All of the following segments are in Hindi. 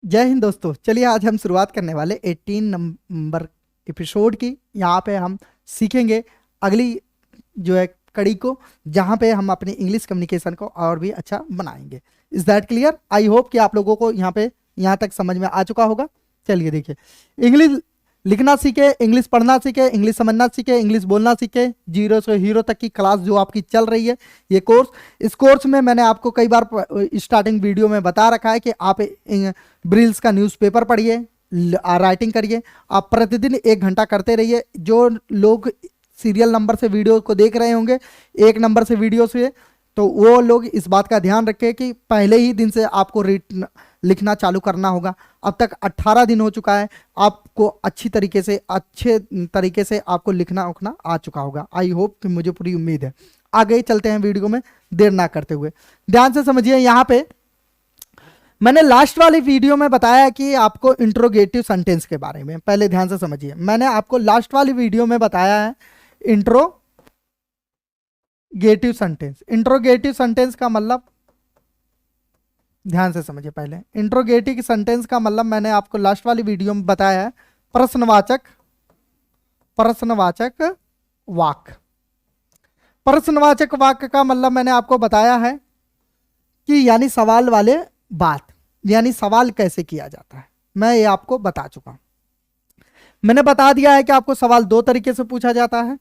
जय हिंद दोस्तों। चलिए आज हम शुरुआत करने वाले 18 नंबर एपिसोड की। यहाँ पे हम सीखेंगे अगली जो है कड़ी को, जहाँ पे हम अपनी इंग्लिश कम्युनिकेशन को और भी अच्छा बनाएंगे। Is that clear? I hope कि आप लोगों को यहाँ तक समझ में आ चुका होगा। चलिए देखिए, इंग्लिश लिखना सीखे, इंग्लिश पढ़ना सीखे, इंग्लिश समझना सीखे, इंग्लिश बोलना सीखे, जीरो से हीरो तक की क्लास जो आपकी चल रही है ये कोर्स। इस कोर्स में मैंने आपको कई बार स्टार्टिंग वीडियो में बता रखा है कि आप ब्रिल्स का न्यूज़पेपर पढ़िए, राइटिंग करिए, आप प्रतिदिन 1 घंटा करते रहिए। जो लोग सीरियल नंबर से वीडियो को देख रहे होंगे, 1 नंबर से वीडियो से, तो वो लोग इस बात का ध्यान रखें कि पहले ही दिन से आपको लिखना चालू करना होगा। अब तक 18 दिन हो चुका है, आपको अच्छे तरीके से आपको लिखना उखना आ चुका होगा। आई होप कि मुझे पूरी उम्मीद है। आगे चलते हैं वीडियो में देर ना करते हुए। ध्यान से समझिए, यहाँ पे मैंने लास्ट वाली वीडियो में बताया कि आपको इंट्रोगेटिव सेंटेंस के बारे में। पहले ध्यान से समझिए, मैंने आपको लास्ट वाली वीडियो में बताया है इंट्रोगेटिव सेंटेंस। इंट्रोगेटिव सेंटेंस का मतलब, ध्यान से समझिए, पहले इंट्रोगेटिव सेंटेंस का मतलब मैंने आपको लास्ट वाली वीडियो में बताया है प्रश्नवाचक वाक्य। प्रश्नवाचक वाक्य का मतलब मैंने आपको बताया है कि यानी सवाल वाले बात, यानी सवाल कैसे किया जाता है, मैं ये आपको बता चुका हूं। मैंने बता दिया है कि आपको सवाल 2 तरीके से पूछा जाता है।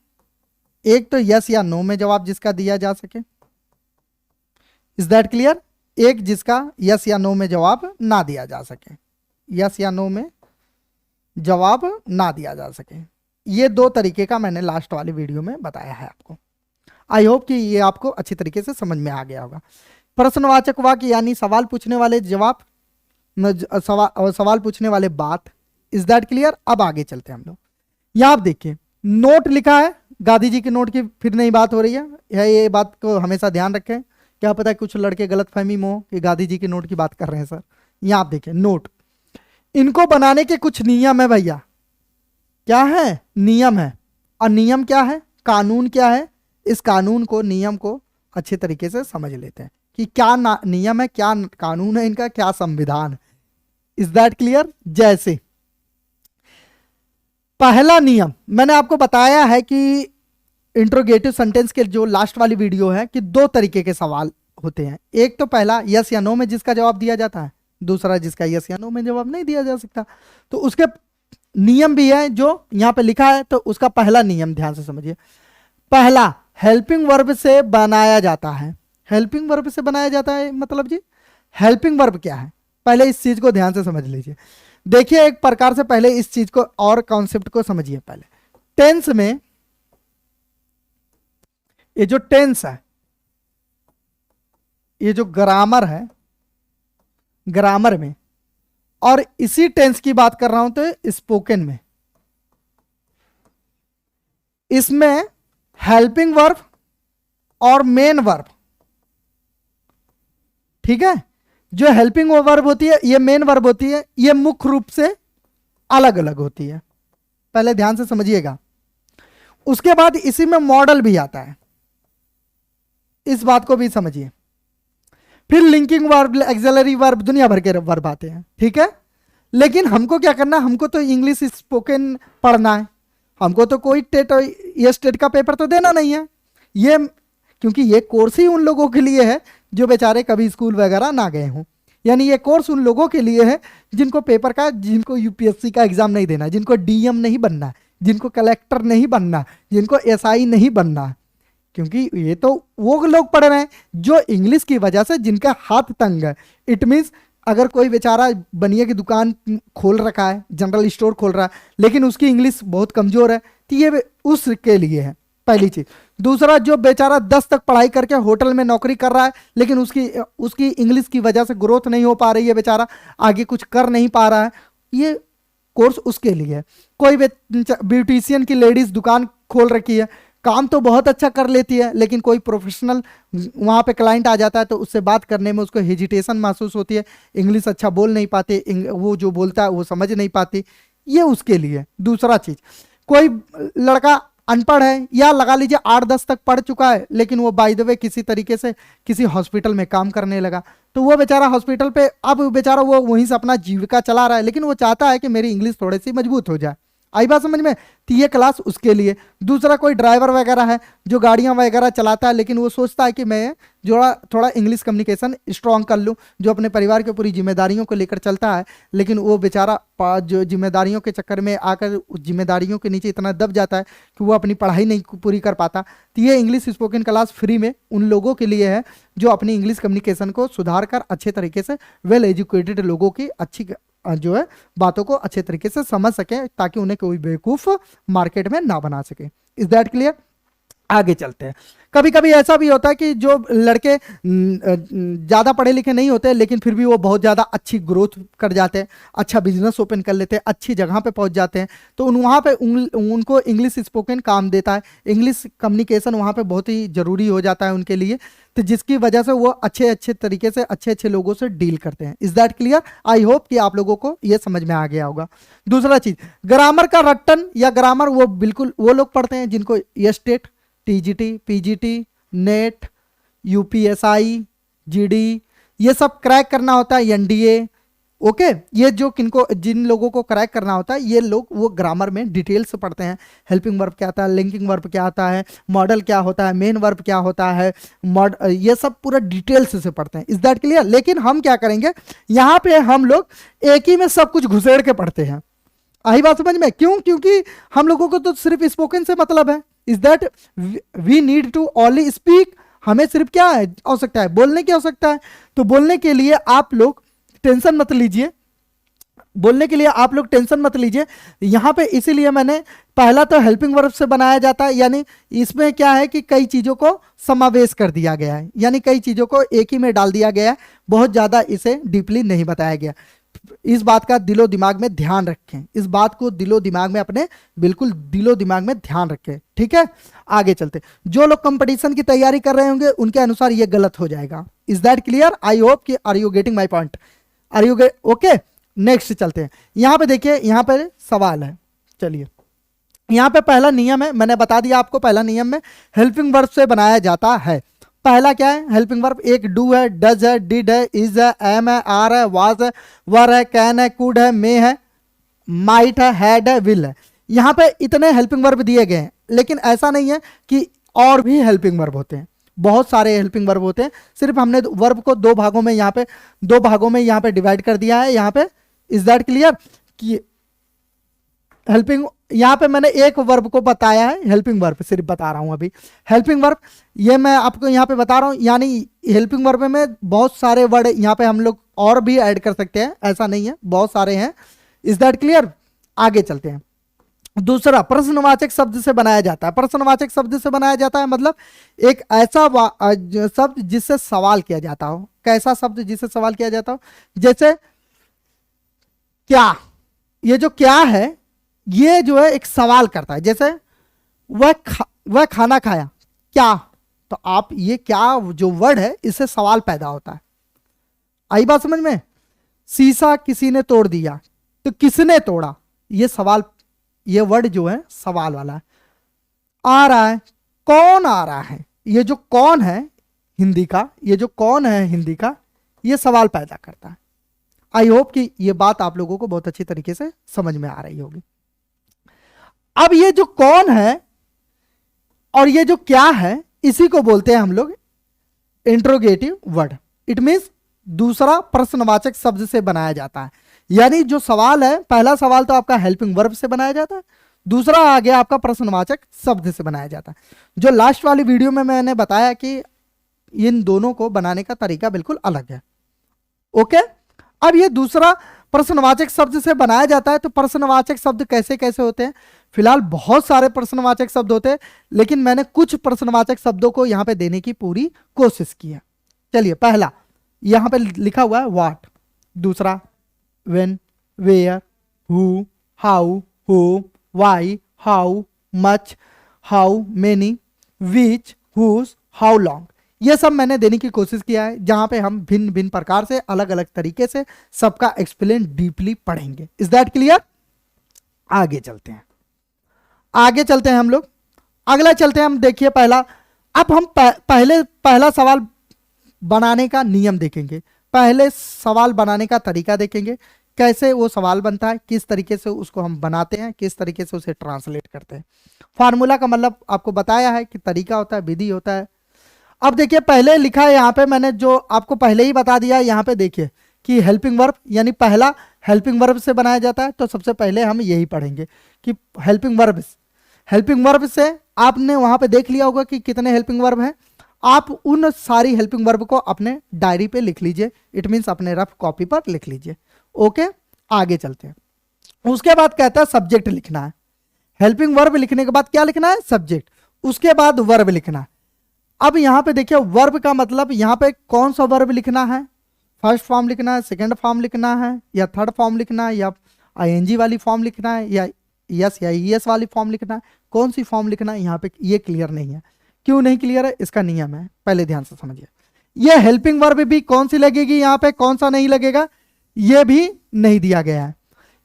एक तो यस या नो में जवाब जिसका दिया जा सके। Is that clear? एक जिसका यस या नो में जवाब ना दिया जा सके, यस या नो में जवाब ना दिया जा सके। ये 2 तरीके का मैंने लास्ट वाली वीडियो में बताया है आपको। आई होप कि ये आपको अच्छी तरीके से समझ में आ गया होगा। प्रश्नवाचक वाक्य यानी सवाल पूछने वाले जवाब, सवाल पूछने वाले बात। Is that clear? अब आगे चलते हैं हम लोग। यहां आप देखिए, नोट लिखा है, गांधी जी के नोट की फिर नई बात हो रही है। ये बात को हमेशा ध्यान रखें। क्या पता है कुछ लड़के गलतफहमी में हो कि गांधी जी के नोट की बात कर रहे हैं सर। यहां आप देखिए, नोट, इनको बनाने के कुछ नियम है भैया। क्या है? नियम है। और नियम क्या है? कानून क्या है? इस कानून को, नियम को अच्छे तरीके से समझ लेते हैं कि क्या नियम है, क्या कानून है इनका, क्या संविधान है। Is that clear? जैसे पहला नियम मैंने आपको बताया है कि इंट्रोगेटिव सेंटेंस के जो लास्ट वाली वीडियो है कि 2 तरीके के सवाल होते हैं। एक तो पहला यस या नो में जिसका जवाब दिया जाता है, दूसरा जिसका यस या नो में जवाब नहीं दिया जा सकता। तो उसके नियम भी है जो यहां पे लिखा है। तो उसका पहला नियम ध्यान से समझिए। पहला, हेल्पिंग वर्ब से बनाया जाता है। हेल्पिंग वर्ब से बनाया जाता है मतलब जी, हेल्पिंग वर्ब क्या है पहले इस चीज को ध्यान से समझ लीजिए। देखिए, एक प्रकार से पहले इस चीज को और कॉन्सेप्ट को समझिए। पहले टेंस में, ये जो टेंस है, ये जो ग्रामर है, ग्रामर में, और इसी टेंस की बात कर रहा हूं तो स्पोकन में, इसमें हेल्पिंग वर्ब और मेन वर्ब, ठीक है, जो हेल्पिंग वर्ब होती है, ये मेन वर्ब होती है, ये मुख्य रूप से अलग अलग होती है। पहले ध्यान से समझिएगा। उसके बाद इसी में मॉडल भी आता है, इस बात को भी समझिए। फिर लिंकिंग वर्ब, एक्सिलरी वर्ब, दुनिया भर के वर्ब आते हैं, ठीक है। लेकिन हमको क्या करना है, हमको तो इंग्लिश स्पोकन पढ़ना है, हमको तो कोई टेट का पेपर तो देना नहीं है। ये क्योंकि ये कोर्स ही उन लोगों के लिए है जो बेचारे कभी स्कूल वगैरह ना गए हों। यानी ये कोर्स उन लोगों के लिए है जिनको पेपर का, जिनको यूपीएससी का एग्जाम नहीं देना, जिनको डीएम नहीं बनना, जिनको कलेक्टर नहीं बनना, जिनको एसआई नहीं बनना। क्योंकि ये तो वो लोग पढ़ रहे हैं जो इंग्लिश की वजह से जिनका हाथ तंग है। इट मीन्स अगर कोई बेचारा बनिए की दुकान खोल रखा है, जनरल स्टोर खोल रहा है, लेकिन उसकी इंग्लिश बहुत कमजोर है, तो ये उसके लिए है, पहली चीज। दूसरा, जो बेचारा 10 तक पढ़ाई करके होटल में नौकरी कर रहा है, लेकिन उसकी इंग्लिश की वजह से ग्रोथ नहीं हो पा रही है, बेचारा आगे कुछ कर नहीं पा रहा है, ये कोर्स उसके लिए है। कोई ब्यूटिशियन की लेडीज दुकान खोल रखी है, काम तो बहुत अच्छा कर लेती है, लेकिन कोई प्रोफेशनल वहाँ पे क्लाइंट आ जाता है तो उससे बात करने में उसको हेजिटेशन महसूस होती है, इंग्लिश अच्छा बोल नहीं पाते, वो जो बोलता है वो समझ नहीं पाती, ये उसके लिए। दूसरा चीज, कोई लड़का अनपढ़ है या लगा लीजिए 8-10 तक पढ़ चुका है, लेकिन वो बाय द वे किसी तरीके से किसी हॉस्पिटल में काम करने लगा, तो वो बेचारा हॉस्पिटल पे, अब बेचारा वो वहीं से अपना जीविका चला रहा है, लेकिन वो चाहता है कि मेरी इंग्लिश थोड़ी सी मजबूत हो जाए। आई बात समझ में? तो ये क्लास उसके लिए। दूसरा कोई ड्राइवर वगैरह है जो गाड़ियां वगैरह चलाता है, लेकिन वो सोचता है कि मैं जो थोड़ा इंग्लिश कम्युनिकेशन स्ट्रांग कर लूं, जो अपने परिवार की पूरी जिम्मेदारियों को लेकर चलता है, लेकिन वो बेचारा जो जिम्मेदारियों के चक्कर में आकर जिम्मेदारियों के नीचे इतना दब जाता है कि वो अपनी पढ़ाई नहीं पूरी कर पाता। तो ये इंग्लिश स्पोकन क्लास फ्री में उन लोगों के लिए है जो अपनी इंग्लिश कम्युनिकेशन को सुधार कर अच्छे तरीके से वेल एजुकेटेड लोगों की अच्छी जो है बातों को अच्छे तरीके से समझ सके, ताकि उन्हें कोई बेवकूफ मार्केट में ना बना सके। Is that clear? आगे चलते हैं। कभी कभी ऐसा भी होता है कि जो लड़के ज़्यादा पढ़े लिखे नहीं होते, लेकिन फिर भी वो बहुत ज़्यादा अच्छी ग्रोथ कर जाते हैं, अच्छा बिजनेस ओपन कर लेते हैं, अच्छी जगह पे पहुंच जाते हैं, तो वहाँ पे उनको इंग्लिश स्पोकन काम देता है। इंग्लिश कम्युनिकेशन वहाँ पे बहुत ही ज़रूरी हो जाता है उनके लिए, तो जिसकी वजह से वो अच्छे तरीके से अच्छे लोगों से डील करते हैं। Is that clear? I hope कि आप लोगों को ये समझ में आ गया होगा। दूसरा चीज़, ग्रामर का रट्टन या ग्रामर वो बिल्कुल वो लोग पढ़ते हैं जिनको ये state, TGT, PGT, net, UPSI, GD ये सब क्रैक करना होता है, एनडीए। ओके, ये जो जिन लोगों को क्रैक करना होता है, ये लोग वो ग्रामर में डिटेल से पढ़ते हैं। हेल्पिंग वर्ब क्या आता है, लिंकिंग वर्ब क्या आता है, मॉडल क्या होता है, मेन वर्ब क्या होता है, ये सब पूरा डिटेल से पढ़ते हैं। Is that clear? लेकिन हम क्या करेंगे, यहाँ पे हम लोग एक ही में सब कुछ घुसेड़ के पढ़ते हैं। आई बात समझ में? क्यों? क्योंकि हम लोगों को तो सिर्फ स्पोकन से मतलब है। Is that we need to only speak. हमें सिर्फ क्या है आवश्यकता है, बोलने की आवश्यकता है। तो बोलने के लिए आप लोग टेंशन मत लीजिए, बोलने के लिए आप लोग टेंशन मत लीजिए। यहाँ पे इसीलिए मैंने पहला तो हेल्पिंग वर्ब से बनाया जाता है, यानी इसमें क्या है कि कई चीज़ों को समावेश कर दिया गया है, यानी कई चीज़ों को एक ही में डाल दिया गया है, बहुत ज़्यादा इसे डीपली नहीं बताया गया। इस बात का दिलो दिमाग में ध्यान रखें, इस बात को दिलो दिमाग में अपने बिल्कुल दिलो दिमाग में ध्यान रखें। ठीक है, आगे चलते। जो लोग कंपटीशन की तैयारी कर रहे होंगे उनके अनुसार ये गलत हो जाएगा। Is that clear? I hope कि are you getting my point? Are you get? Okay, next चलते हैं। यहां पे देखिए, यहां पे सवाल है। चलिए, यहां पे पहला नियम है, मैंने बता दिया आपको, पहला नियम में हेल्पिंग वर्ब से बनाया जाता है। पहला क्या है हेल्पिंग वर्ब? एक डू है, डज है, डिड है, इज है, एम है, आर है, वाज है, वर है, कैन है, कुड है, मे है, माइट है, हैड है, विल है। यहां पे इतने हेल्पिंग वर्ब दिए गए हैं, लेकिन ऐसा नहीं है कि और भी हेल्पिंग वर्ब होते हैं, बहुत सारे हेल्पिंग वर्ब होते हैं। सिर्फ हमने वर्ब को दो भागों में यहाँ पे डिवाइड कर दिया है यहाँ पे। Is that clear? कि हेल्पिंग, यहाँ पे मैंने एक वर्ब को बताया है, हेल्पिंग वर्ब सिर्फ बता रहा हूं अभी। हेल्पिंग वर्ब ये मैं आपको यहाँ पे बता रहा हूं, यानी हेल्पिंग वर्ब में बहुत सारे वर्ड यहाँ पे हम लोग और भी ऐड कर सकते हैं, ऐसा नहीं है, बहुत सारे हैं। Is that clear? आगे चलते हैं। दूसरा, प्रश्नवाचक शब्द से बनाया जाता है। प्रश्नवाचक शब्द से बनाया जाता है मतलब एक ऐसा शब्द जिससे सवाल किया जाता हो। कैसा शब्द जिससे सवाल किया जाता हो? जैसे क्या, ये जो क्या है ये जो है एक सवाल करता है। जैसे वह खाना खाया, क्या, तो आप ये क्या जो वर्ड है इससे सवाल पैदा होता है। आई बात समझ में? शीशा किसी ने तोड़ दिया, तो किसने तोड़ा, ये सवाल, ये वर्ड जो है सवाल वाला है। आ रहा है, कौन आ रहा है, ये जो कौन है हिंदी का, ये जो कौन है हिंदी का, ये सवाल पैदा करता है। आई होप कि ये बात आप लोगों को बहुत अच्छी तरीके से समझ में आ रही होगी। अब ये जो कौन है और ये जो क्या है, इसी को बोलते हैं हम लोग इंट्रोगेटिव वर्ड। इट मींस दूसरा प्रश्नवाचक शब्द से बनाया जाता है। यानी जो सवाल है, पहला सवाल तो आपका हेल्पिंग वर्ब से बनाया जाता है, दूसरा आ गया आपका प्रश्नवाचक शब्द से बनाया जाता है। जो लास्ट वाली वीडियो में मैंने बताया कि इन दोनों को बनाने का तरीका बिल्कुल अलग है। ओके, अब ये दूसरा प्रश्नवाचक शब्द से बनाया जाता है। तो प्रश्नवाचक शब्द कैसे कैसे होते हैं? फिलहाल बहुत सारे प्रश्नवाचक शब्द होते हैं, लेकिन मैंने कुछ प्रश्नवाचक शब्दों को यहां पे देने की पूरी कोशिश की है। चलिए, पहला यहां पे लिखा हुआ है व्हाट, दूसरा when, where, who, how, who, why, how much, how many, which, whose, how long. ये सब मैंने देने की कोशिश किया है, जहां पे हम भिन्न भिन्न प्रकार से अलग अलग तरीके से सबका एक्सप्लेन डीपली पढ़ेंगे। Is that clear? आगे चलते हैं, आगे चलते हैं हम लोग। अगला चलते हैं हम, देखिए पहला। अब हम पहला सवाल बनाने का नियम देखेंगे, पहले सवाल बनाने का तरीका देखेंगे, कैसे वो सवाल बनता है, किस तरीके से उसको हम बनाते हैं, किस तरीके से उसे ट्रांसलेट करते हैं। फार्मूला का मतलब आपको बताया है कि तरीका होता है, विधि होता है। अब देखिए पहले लिखा है यहाँ पे, मैंने जो आपको पहले ही बता दिया है, यहाँ पे देखिए कि हेल्पिंग वर्ब, यानी पहला हेल्पिंग वर्ब से बनाया जाता है। तो सबसे पहले हम यही पढ़ेंगे कि हेल्पिंग वर्ब से आपने वहां पे देख लिया होगा कि कितने हेल्पिंग वर्ब हैं। आप उन सारी हेल्पिंग वर्ब को अपने डायरी पे लिख लीजिए, इट मीन्स अपने रफ कॉपी पर लिख लीजिए। ओके, आगे चलते हैं। उसके बाद कहता है सब्जेक्ट लिखना है। हेल्पिंग वर्ब लिखने के बाद क्या लिखना है? सब्जेक्ट। उसके बाद वर्ब लिखना है। अब यहां पे देखिए वर्ब का मतलब यहां पे कौन सा वर्ब लिखना है, फर्स्ट फॉर्म लिखना है, सेकंड फॉर्म लिखना है, या थर्ड फॉर्म लिखना है, या आईएनजी वाली फॉर्म लिखना है, या यस या ईएस वाली फॉर्म लिखना है, कौन सी फॉर्म लिखना है, यहाँ पे ये क्लियर नहीं है। क्यों नहीं क्लियर है? इसका नियम है, पहले ध्यान से समझिए। ये हेल्पिंग वर्ब भी कौन सी लगेगी यहाँ पे, कौन सा नहीं लगेगा, ये भी नहीं दिया गया है।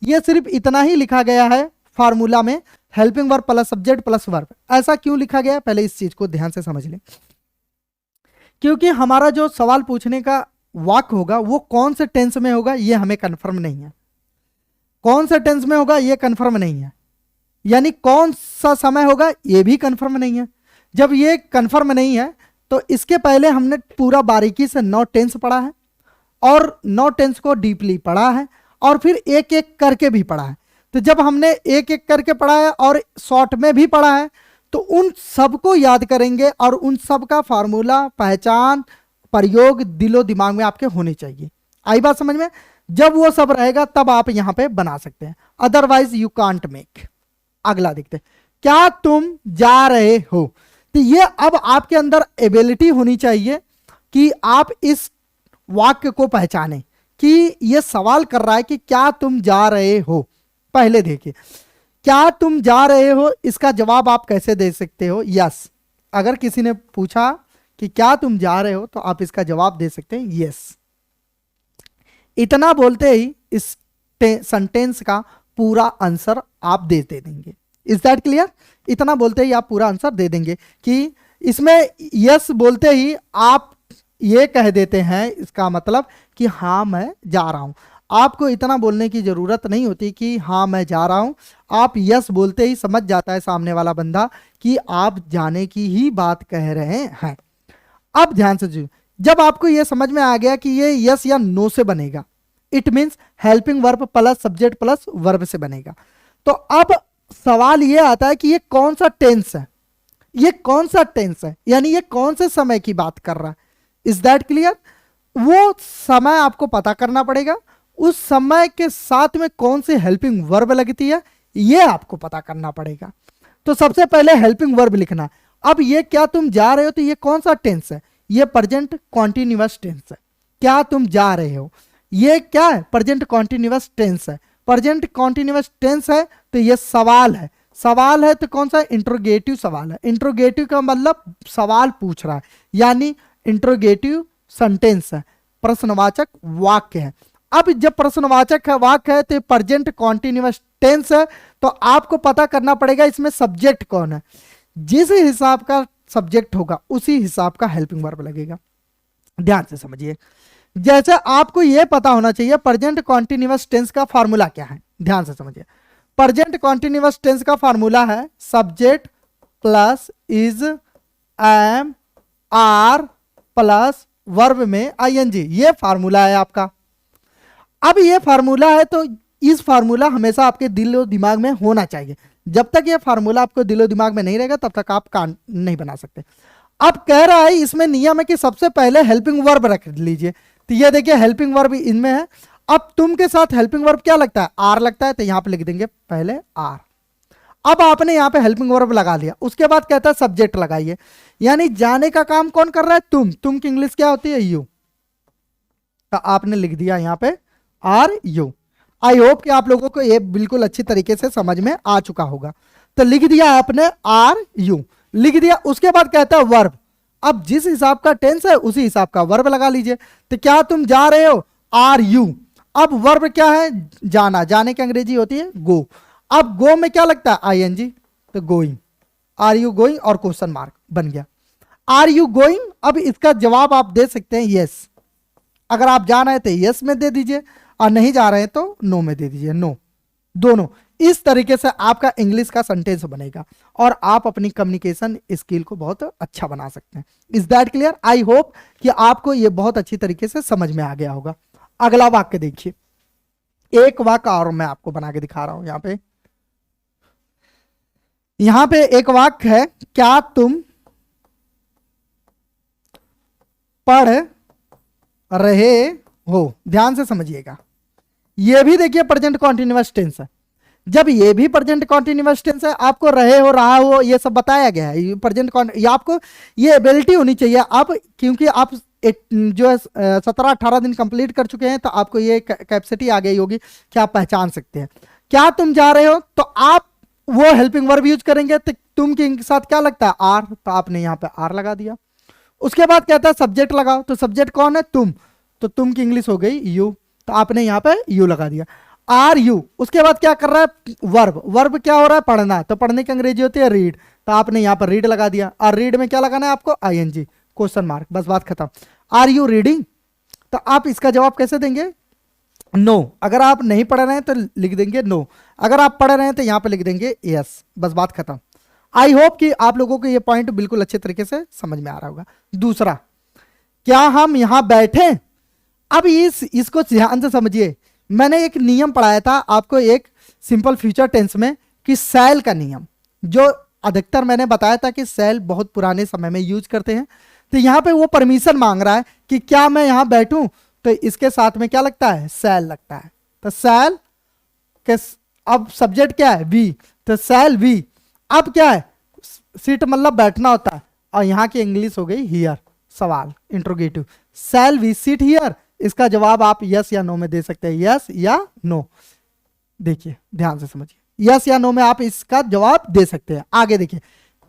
ये सिर्फ इतना ही लिखा गया है फार्मूला में, helping verb plus subject plus verb. ऐसा क्यों लिखा गया, पहले इस चीज को ध्यान से समझ लें। क्योंकि हमारा जो सवाल पूछने का वाक्य होगा वो कौन से टेंस में होगा ये हमें कंफर्म नहीं है, कौन से टेंस में होगा ये कंफर्म नहीं है, यानी कौन सा समय होगा ये भी कंफर्म नहीं है। जब ये कंफर्म नहीं है तो इसके पहले हमने पूरा बारीकी से 9 टेंस पढ़ा है, और 9 टेंस को डीपली पढ़ा है, और फिर एक एक करके भी पढ़ा है। तो जब हमने एक एक करके पढ़ा है और शॉर्ट में भी पढ़ा है, तो उन सबको याद करेंगे, और उन सब का फार्मूला, पहचान, प्रयोग दिलो दिमाग में आपके होने चाहिए। आई बात समझ में? जब वो सब रहेगा तब आप यहां पे बना सकते हैं, अदरवाइज यू कांट मेक। अगला देखते हैं, क्या तुम जा रहे हो। तो ये अब आपके अंदर एबिलिटी होनी चाहिए कि आप इस वाक्य को पहचाने कि ये सवाल कर रहा है कि क्या तुम जा रहे हो। पहले देखिए, क्या तुम जा रहे हो, इसका जवाब आप कैसे दे सकते हो? यस। अगर किसी ने पूछा कि क्या तुम जा रहे हो तो आप इसका जवाब दे सकते हैं यस। इतना बोलते ही इस सेंटेंस का पूरा आंसर आप दे देंगे। Is that clear? इतना बोलते ही आप पूरा आंसर दे देंगे कि इसमें यस बोलते ही आप ये कह देते हैं, इसका मतलब कि हाँ मैं जा रहा हूं। आपको इतना बोलने की जरूरत नहीं होती कि हाँ मैं जा रहा हूं। आप यस बोलते ही समझ जाता है सामने वाला बंदा कि आप जाने की ही बात कह रहे हैं। अब ध्यान से सुनिए, जब आपको यह समझ में आ गया कि ये यस या नो से बनेगा, it means helping verb plus subject plus verb से बनेगा, तो अब सवाल ये आता है कि ये कौन सा टेंस है, ये कौन सा टेंस है, यानी ये कौन से समय की बात कर रहा है। Is that clear? वो समय आपको पता करना पड़ेगा, उस समय के साथ में कौन सी हेल्पिंग वर्ब लगती है ये आपको पता करना पड़ेगा। तो सबसे पहले हेल्पिंग वर्ब लिखना। अब ये क्या तुम जा रहे हो, तो ये कौन सा टेंस है? ये प्रेजेंट कॉन्टिन्यूअस टेंस है। क्या तुम जा रहे हो, ये क्या है? प्रेजेंट कॉन्टिन्यूअस टेंस है। प्रेजेंट कॉन्टिन्यूअस टेंस है तो ये सवाल है। सवाल है तो कौन सा? इंट्रोगेटिव सवाल है। इंट्रोगेटिव का मतलब सवाल पूछ रहा है, यानी इंट्रोगेटिव सेंटेंस है, प्रश्नवाचक वाक्य है। अब जब प्रश्नवाचक वाक्य है तो प्रेजेंट कॉन्टिन्यूअस टेंस है, तो आपको पता करना पड़ेगा इसमें सब्जेक्ट कौन है। जिस हिसाब का सब्जेक्ट होगा उसी हिसाब का हेल्पिंग वर्ब लगेगा। ध्यान से समझिए, जैसे आपको यह पता होना चाहिए प्रेजेंट कॉन्टिन्यूअस टेंस का फार्मूला क्या है। ध्यान से समझिए, प्रेजेंट कॉन्टिन्यूअस टेंस का फार्मूला है subject plus is, am, are plus verb में आईएनजी। ये फार्मूला है आपका। अब ये फार्मूला है तो इस फार्मूला हमेशा आपके दिलो दिमाग में होना चाहिए। जब तक ये फार्मूला आपको दिलो दिमाग में नहीं रहेगा तब तक आप कान नहीं बना सकते। अब कह रहा है इसमें नियम है कि सबसे पहले हेल्पिंग वर्ब रख लीजिए। तो ये देखिए हेल्पिंग वर्ब इनमें है। अब तुम के साथ हेल्पिंग वर्ब क्या लगता है? आर लगता है, तो यहां पे लिख देंगे पहले आर। अब आपने यहां पे हेल्पिंग वर्ब लगा लिया, उसके बाद कहता है सब्जेक्ट लगाइए, यानी जाने का काम कौन कर रहा है? तुम की इंग्लिश क्या होती है? यू। तो आपने लिख दिया यहां पे आर यू। आई होप कि आप लोगों को ये बिल्कुल अच्छी तरीके से समझ में आ चुका होगा। तो लिख दिया आपने आर यू, लिख दिया। उसके बाद कहता है वर्ब। अब जिस हिसाब का टेंस है उसी हिसाब का वर्ब लगा लीजिए। तो क्या तुम जा रहे हो? Are you. अब वर्ब क्या है? जाना। जाने की अंग्रेजी होती है गो। अब गो में क्या लगता है? आईएनजी, तो गोइंग। आर यू गोइंग और क्वेश्चन मार्क बन गया। आर यू गोइंग, अब इसका जवाब आप दे सकते हैं यस। अगर आप जा रहे हैं तो यस में दे दीजिए, और नहीं जा रहे हैं तो नो में दे दीजिए, नो, दोनों। इस तरीके से आपका इंग्लिश का सेंटेंस बनेगा और आप अपनी कम्युनिकेशन स्किल को बहुत अच्छा बना सकते हैं। Is that clear? I hope कि आपको यह बहुत अच्छी तरीके से समझ में आ गया होगा। अगला वाक्य देखिए, एक वाक्य और मैं आपको बना के दिखा रहा हूं। यहां पे एक वाक्य है, क्या तुम पढ़ रहे हो? ध्यान से समझिएगा, ये भी देखिए प्रेजेंट कॉन्टिन्यूअस टेंस है। जब ये भी प्रेजेंट कॉन्टिन्यूअस टेंस है, आपको रहे हो, रहा हो, ये सब बताया गया है। प्रेजेंट ये आपको ये एबिलिटी होनी चाहिए आप, क्योंकि आप जो है 17-18 दिन कंप्लीट कर चुके हैं, तो आपको ये कैपेसिटी आ गई होगी कि आप पहचान सकते हैं। क्या तुम जा रहे हो, तो आप वो हेल्पिंग वर्ब यूज करेंगे, तो तुम के साथ क्या लगता है? आर, तो आपने यहां पे आर लगा दिया। उसके बाद कहता है सब्जेक्ट लगाओ, तो सब्जेक्ट कौन है? तुम, तो तुम की इंग्लिश हो गई यू, तो आपने यहां पे यू लगा दिया। आर यू, उसके बाद क्या कर रहा है? वर्ब, वर्ब क्या हो रहा है? पढ़ना, तो पढ़ने की अंग्रेजी होती है रीड, तो आपने यहां पर रीड लगा दिया। और रीड में क्या लगाना है आपको? आईएनजी, क्वेश्चन मार्क, बस बात खत्म। आर यू रीडिंग, तो आप इसका जवाब कैसे देंगे? नो। अगर आप नहीं पढ़ रहे हैं तो लिख देंगे नो, अगर आप पढ़ रहे हैं तो यहां पर लिख देंगे यस, बस बात खत्म। आई होप कि आप लोगों को ये पॉइंट बिल्कुल अच्छे तरीके से समझ में आ रहा होगा। दूसरा, क्या हम यहां बैठे? अब इसको ध्यान से समझिए। मैंने एक नियम पढ़ाया था आपको एक सिंपल फ्यूचर टेंस में, कि सेल का नियम, जो अधिकतर मैंने बताया था कि सेल बहुत पुराने समय में यूज करते हैं। तो यहां पे वो परमिशन मांग रहा है कि क्या मैं यहां बैठूं, तो इसके साथ में क्या लगता है? सेल लगता है। तो सेल के, अब सब्जेक्ट क्या है? वी, तो सेल वी। अब क्या है? सीट मतलब बैठना होता है, और यहां की इंग्लिश हो गई हियर, सवाल, interrogative. Shall we sit here, इसका जवाब आप यस या नो में दे सकते हैं, यस या नो। देखिए ध्यान से समझिए, यस या नो में आप इसका जवाब दे सकते हैं। आगे देखिए,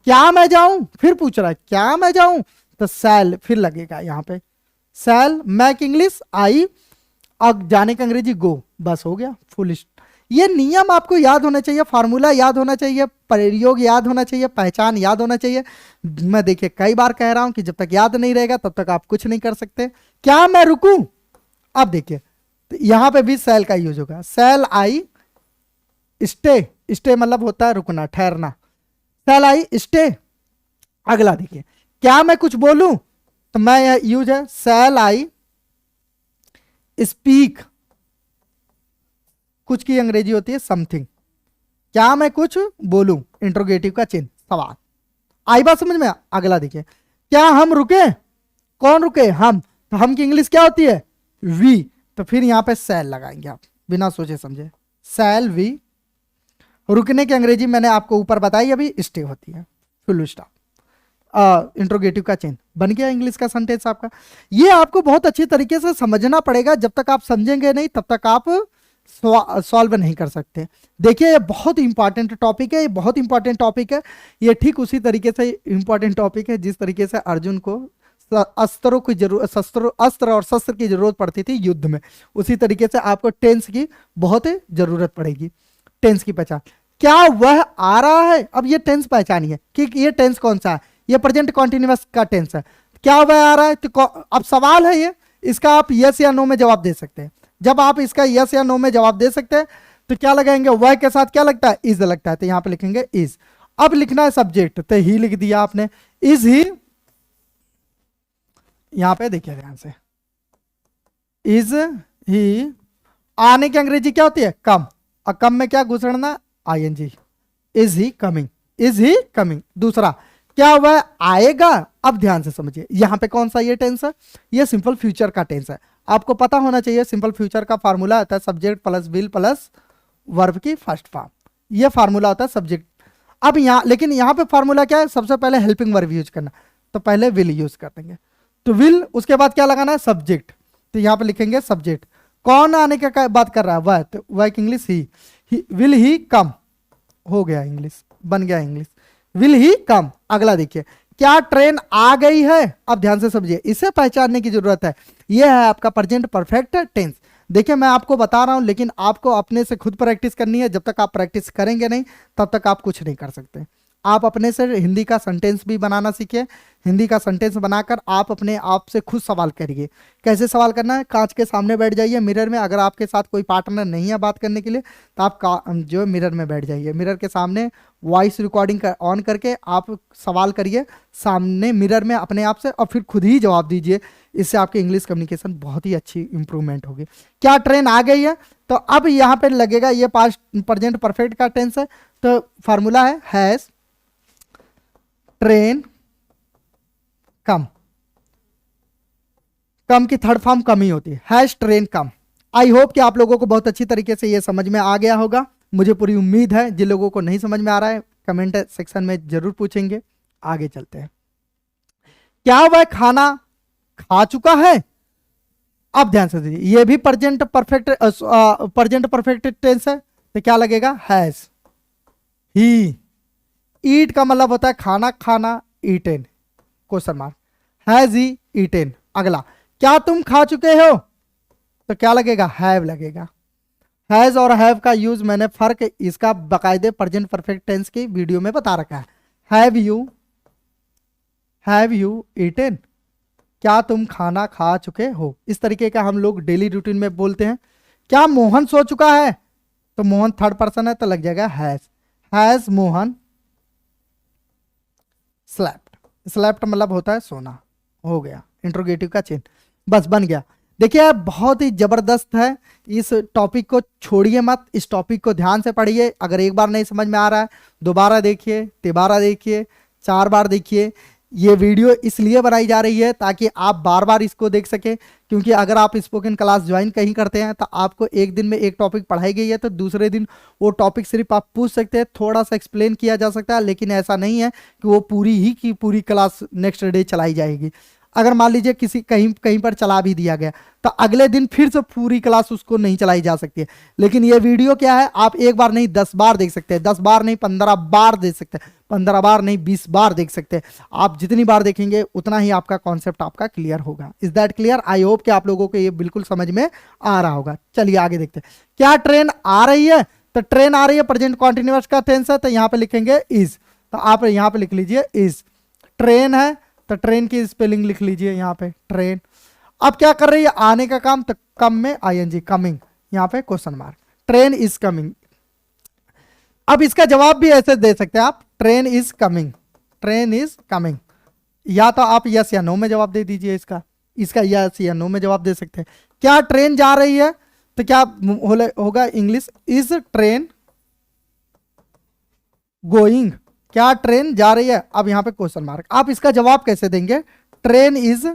क्या मैं जाऊं, फिर पूछ रहा है क्या मैं जाऊं, तो सेल फिर लगेगा यहां पे, सेल, मैं की इंग्लिश आई, अब जाने का अंग्रेजी गो, बस हो गया, फुल। ये नियम आपको याद होना चाहिए, फार्मूला याद होना चाहिए, प्रयोग याद होना चाहिए, पहचान याद होना चाहिए। मैं देखिए कई बार कह रहा हूं कि जब तक याद नहीं रहेगा तब तक आप कुछ नहीं कर सकते। क्या मैं रुकूं, अब देखिए तो यहां पे भी सेल का यूज होगा, सेल आई स्टे, स्टे मतलब होता है रुकना, ठहरना, सेल आई स्टे। अगला देखिए, क्या मैं कुछ बोलूं, तो मैं यूज है सेल आई स्पीक, कुछ की अंग्रेजी होती है समथिंग। क्या मैं कुछ बोलूं, इंट्रोगेटिव का चिन्ह, सवाल। आई बात समझ में? अगला देखिए, क्या हम रुके, कौन रुके? हम, तो हम की इंग्लिश क्या होती है? वी, तो फिर यहां पे सेल लगाएंगे आप बिना सोचे समझे, सेल वी। रुकने की अंग्रेजी मैंने आपको ऊपर बताई अभी, स्टे होती है, फुल स्टॉप, इंट्रोगेटिव का चिन्ह बन गया इंग्लिश का सेंटेंस आपका। ये आपको बहुत अच्छी तरीके से समझना पड़ेगा, जब तक आप समझेंगे नहीं तब तक आप सॉल्व नहीं कर सकते। देखिए ये बहुत इंपॉर्टेंट टॉपिक है, ये बहुत इंपॉर्टेंट टॉपिक है। ये ठीक उसी तरीके से इंपॉर्टेंट टॉपिक है जिस तरीके से अर्जुन को अस्त्रों की जरूरत, अस्त्र और शस्त्र की जरूरत पड़ती थी युद्ध में, उसी तरीके से आपको टेंस की बहुत जरूरत पड़ेगी। टेंस की पहचान, क्या वह आ रहा है, अब ये टेंस पहचानिए कि ये टेंस कौन सा है, ये प्रेजेंट कॉन्टिन्यूअस का टेंस है। क्या वह आ रहा है, तो अब सवाल है ये, इसका आप यस या नो में जवाब दे सकते हैं। जब आप इसका यस या नो में जवाब दे सकते हैं तो क्या लगाएंगे? वह के साथ क्या लगता है? इज लगता है, तो यहां पे लिखेंगे इज। अब लिखना है सब्जेक्ट, तो ही लिख दिया आपने, इज ही। यहां पे देखिए ध्यान से, इज ही, आने की अंग्रेजी क्या होती है? कम, और कम में क्या घुसड़ना? ING, is he coming, is he coming. दूसरा, क्या वह आएगा, अब ध्यान से समझिए, यहां पे कौन सा ये टेंस है? ये सिंपल फ्यूचर का टेंस है। आपको पता होना चाहिए सिंपल फ्यूचर का फार्मूला होता है subject plus will plus verb की फर्स्ट फॉर्म, ये फार्मूला होता है सब्जेक्ट। अब यहां, लेकिन यहां पे फार्मूला क्या है? सबसे पहले हेल्पिंग वर्ब यूज करना, तो पहले विल यूज कर देंगे, तो विल, उसके बाद क्या लगाना है? सब्जेक्ट, तो यहां पे लिखेंगे सब्जेक्ट। कौन आने का बात कर रहा है? वह, तो वह की इंग्लिश ही, विल ही कम, हो गया इंग्लिश, बन गया इंग्लिश, विल ही कम। अगला देखिए, क्या ट्रेन आ गई है, अब ध्यान से समझिए, इसे पहचानने की जरूरत है। यह है आपका प्रेजेंट परफेक्ट टेंस। देखिए मैं आपको बता रहा हूं, लेकिन आपको अपने से खुद प्रैक्टिस करनी है। जब तक आप प्रैक्टिस करेंगे नहीं तब तक आप कुछ नहीं कर सकते। आप अपने से हिंदी का सेंटेंस भी बनाना सीखिए। हिंदी का सेंटेंस बनाकर आप अपने आप से खुद सवाल करिए। कैसे सवाल करना है? कांच के सामने बैठ जाइए मिरर में, अगर आपके साथ कोई पार्टनर नहीं है बात करने के लिए तो आप जो है मिरर में बैठ जाइए, मिरर के सामने वॉइस रिकॉर्डिंग ऑन करके आप सवाल करिए सामने मिरर में अपने आप से, और फिर खुद ही जवाब दीजिए। इससे आपकी इंग्लिश कम्युनिकेशन बहुत ही अच्छी इंप्रूवमेंट होगी। क्या ट्रेन आ गई है? तो अब यहाँ पे लगेगा, ये पास्ट प्रेजेंट परफेक्ट का टेंस है, तो फार्मूला है हैज ट्रेन कम। कम की थर्ड फॉर्म कम ही होती है, has train come. I hope कि आप लोगों को बहुत अच्छी तरीके से ये समझ में आ गया होगा, मुझे पूरी उम्मीद है। जिन लोगों को नहीं समझ में आ रहा है कमेंट सेक्शन में जरूर पूछेंगे। आगे चलते हैं। क्या वह खाना खा चुका है? अब ध्यान से दीजिए, ये भी प्रेजेंट परफेक्ट टेंस है, तो क्या लगेगा? Has he. ईट का मतलब होता है खाना, खाना, eaten, question mark, has he eaten. अगला, क्या तुम खा चुके हो? तो क्या लगेगा? हैव लगेगा। हैज और हैव का यूज मैंने फर्क इसका बाकायदे प्रेजेंट परफेक्ट टेंस की वीडियो में बता रखा है। Have you eaten? क्या तुम खाना खा चुके हो? इस तरीके का हम लोग डेली रूटीन में बोलते हैं। क्या मोहन सो चुका है? तो मोहन थर्ड पर्सन है तो लग जाएगा हैज मोहन स्लेप्ट। स्लेप्ट मतलब होता है सोना। हो गया इंट्रोगेटिव का चिन्ह, बस बन गया। देखिए बहुत ही जबरदस्त है, इस टॉपिक को छोड़िए मत, इस टॉपिक को ध्यान से पढ़िए। अगर एक बार नहीं समझ में आ रहा है दोबारा देखिए, तिबारा देखिए, 4 बार देखिए। ये वीडियो इसलिए बनाई जा रही है ताकि आप बार बार इसको देख सके, क्योंकि अगर आप स्पोकन क्लास ज्वाइन कहीं करते हैं तो आपको एक दिन में एक टॉपिक पढ़ाई गई है तो दूसरे दिन वो टॉपिक सिर्फ आप पूछ सकते हैं, थोड़ा सा एक्सप्लेन किया जा सकता है, लेकिन ऐसा नहीं है कि वो पूरी ही की पूरी क्लास नेक्स्ट डे चलाई जाएगी। अगर मान लीजिए किसी कहीं कहीं पर चला भी दिया गया तो अगले दिन फिर से पूरी क्लास उसको नहीं चलाई जा सकती है। लेकिन ये वीडियो क्या है, आप एक बार नहीं 10 बार देख सकते हैं, 10 बार नहीं 15 बार देख सकते हैं, 15 बार नहीं 20 बार देख सकते हैं। आप जितनी बार देखेंगे उतना ही आपका कॉन्सेप्ट आपका क्लियर होगा। Is that clear? I hope कि आप लोगों को ये बिल्कुल समझ में आ रहा होगा। चलिए आगे देखते हैं। क्या ट्रेन आ रही है? तो ट्रेन आ रही है प्रेजेंट कॉन्टिन्यूअस का टेंस है, तो यहाँ पे लिखेंगे इज। तो आप यहाँ पे लिख लीजिए इज। ट्रेन है तो ट्रेन की स्पेलिंग लिख लीजिए यहाँ पे ट्रेन। अब क्या कर रही है? आने का काम, तो कम में आईएनजी, कमिंग, यहाँ पे question mark, train is coming. अब इसका जवाब भी ऐसे दे सकते हैं आप, train is coming, train is coming. या तो आप यस या नो में जवाब दे दीजिए, इसका यस या नो में जवाब दे सकते हैं। क्या ट्रेन जा रही है? तो क्या होगा इंग्लिश? Is train going? क्या ट्रेन जा रही है? अब यहां पे क्वेश्चन मार्क। आप इसका जवाब कैसे देंगे? ट्रेन इज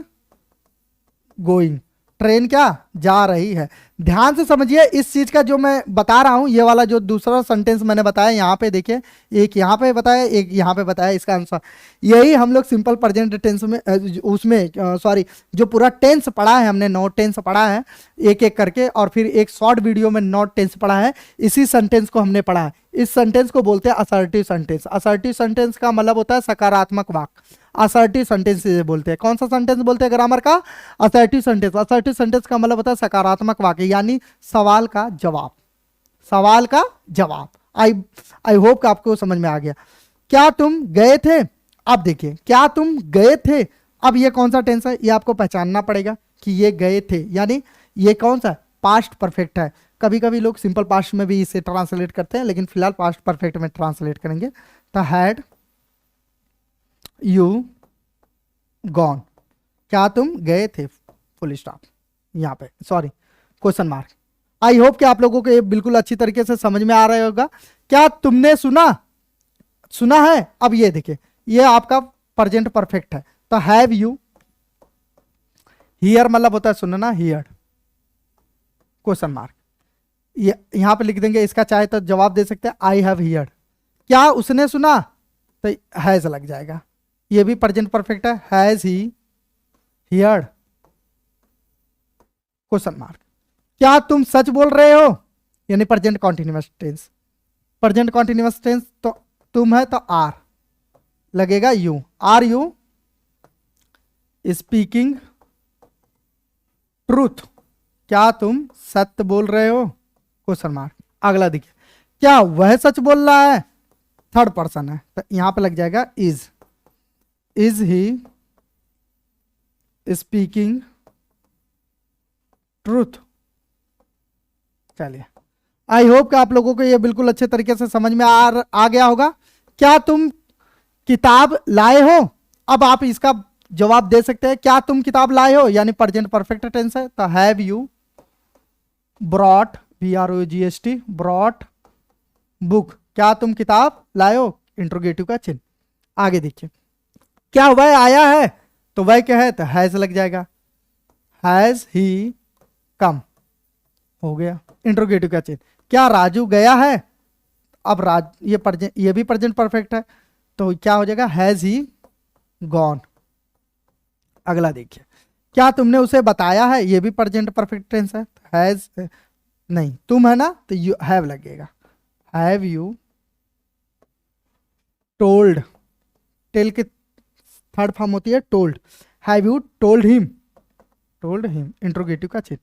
गोइंग, ट्रेन क्या जा रही है। ध्यान से समझिए इस चीज का जो मैं बता रहा हूं, ये वाला जो दूसरा सेंटेंस मैंने बताया यहाँ पे देखिए, एक यहाँ पे बताया, एक यहाँ पे बताया, इसका आंसर यही हम लोग सिंपल प्रेजेंट टेंस में उसमें सॉरी जो पूरा टेंस पढ़ा है हमने, 9 टेंस पढ़ा है एक एक करके, और फिर एक शॉर्ट वीडियो में 9 टेंस पढ़ा है, इसी सेंटेंस को हमने पढ़ा है। इस सेंटेंस को बोलते हैं असर्टिव सेंटेंस। असर्टिव सेंटेंस का मतलब होता है सकारात्मक वाक्य, असर्टिव सेंटेंस से बोलते हैं। कौन सा सेंटेंस बोलते हैं ग्रामर का? Assertive sentence. असर्टिव सेंटेंस का मतलब होता है सकारात्मक वाक्य, यानी सवाल का जवाब, सवाल का जवाब। आई होप कि आपको समझ में आ गया। क्या तुम गए थे? अब देखिए क्या तुम गए थे, अब ये कौन सा टेंस है ये आपको पहचानना पड़ेगा कि ये गए थे, यानी ये कौन सा? पास्ट परफेक्ट है। कभी कभी लोग सिंपल पास्ट में भी इसे ट्रांसलेट करते हैं, लेकिन फिलहाल पास्ट परफेक्ट में ट्रांसलेट करेंगे। तो हैड यू गॉन, क्या तुम गए थे, फुल स्टॉप, यहाँ पे सॉरी क्वेश्चन मार्क। आई होप कि आप लोगों को ये बिल्कुल अच्छी तरीके से समझ में आ रहा होगा। क्या तुमने सुना? सुना है। अब ये देखिए ये आपका प्रेजेंट परफेक्ट है, तो हैव यू, हियर मतलब होता है सुनना, हियर क्वेश्चन मार्क, ये यहां पे लिख देंगे। इसका चाहे तो जवाब दे सकते हैं आई हैव हियर्ड। क्या उसने सुना? तो हैज लग जाएगा, ये भी प्रेजेंट परफेक्ट है, has he heard question mark. क्या तुम सच बोल रहे हो? यानी present continuous tense. Present continuous tense तो तुम है तो आर लगेगा you. Are you speaking truth? क्या तुम सत्य बोल रहे हो, क्वेश्चन मार्क। अगला देखिए, क्या वह सच बोल रहा है? थर्ड पर्सन है, तो यहां पे लग जाएगा इज ही स्पीकिंग ट्रूथ। चलिए, आई होप कि आप लोगों को ये बिल्कुल अच्छे तरीके से समझ में आ गया होगा। क्या तुम किताब लाए हो? अब आप इसका जवाब दे सकते हैं, क्या तुम किताब लाए हो, यानी प्रेजेंट परफेक्ट टेंस है, तो have you brought, BROGST, brought book, क्या तुम किताब लाए हो, इंट्रोगेटिव का चिन्ह। आगे देखिए, क्या वह आया है, तो वह क्या है, तो हैज लग जाएगा, हैज ही कम, हो गया इंट्रोगेटिव का चिन्ह। क्या राजू गया है, अब ये भी प्रेजेंट परफेक्ट है, तो क्या हो जाएगा, हैज ही गॉन। अगला देखिए, क्या तुमने उसे बताया है, ये भी प्रेजेंट परफेक्ट टेंस है, हैज नहीं, तुम है ना, तो यू हैव लगेगा, हैव यू टोल्ड, टेल की थर्ड फॉर्म होती है told, have you told him, interrogative का चिन्ह।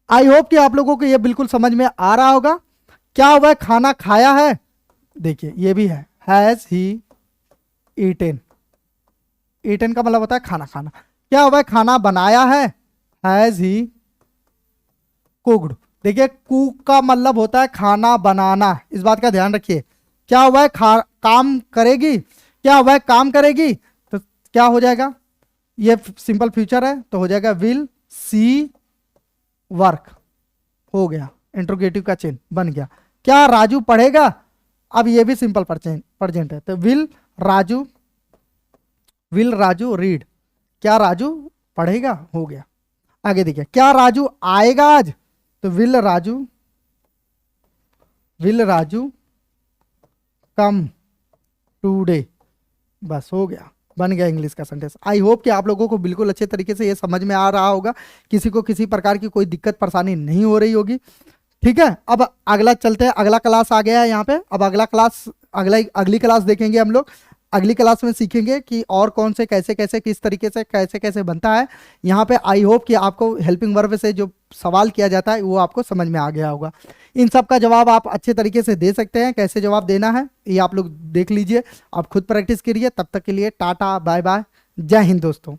आई होप कि आप लोगों को यह बिल्कुल समझ में आ रहा होगा। क्या वह खाना खाया है, देखिए ये भी है, हैज ही ईटेन, ईटेन का मतलब होता है खाना खाना। क्या वह खाना बनाया है, हैज ही कुक्ड, देखिए कुक का मतलब होता है खाना बनाना, इस बात का ध्यान रखिए। क्या वह काम करेगी, क्या वह काम करेगी, तो क्या हो जाएगा, ये सिंपल फ्यूचर है, तो हो जाएगा विल सी वर्क, हो गया, इंट्रोगेटिव का चिन्ह बन गया। क्या राजू पढ़ेगा, अब ये भी सिंपल प्रेजेंट है, तो विल राजू रीड, क्या राजू पढ़ेगा, हो गया। आगे देखिए, क्या राजू आएगा आज, तो विल राजू कम टूडे, बस हो गया, बन गया इंग्लिश का सेंटेंस। आई होप कि आप लोगों को बिल्कुल अच्छे तरीके से ये समझ में आ रहा होगा, किसी को किसी प्रकार की कोई दिक्कत परेशानी नहीं हो रही होगी। ठीक है, अब अगला चलते हैं, अगला क्लास आ गया है यहाँ पे। अब अगली क्लास देखेंगे हम लोग। अगली क्लास में सीखेंगे कि और कौन से कैसे कैसे किस तरीके से कैसे कैसे बनता है यहाँ पे। आई होप कि आपको हेल्पिंग वर्ब से जो सवाल किया जाता है वो आपको समझ में आ गया होगा। इन सब का जवाब आप अच्छे तरीके से दे सकते हैं, कैसे जवाब देना है ये आप लोग देख लीजिए, आप खुद प्रैक्टिस करिए। तब तक के लिए टाटा बाय बाय, जय हिंद दोस्तों।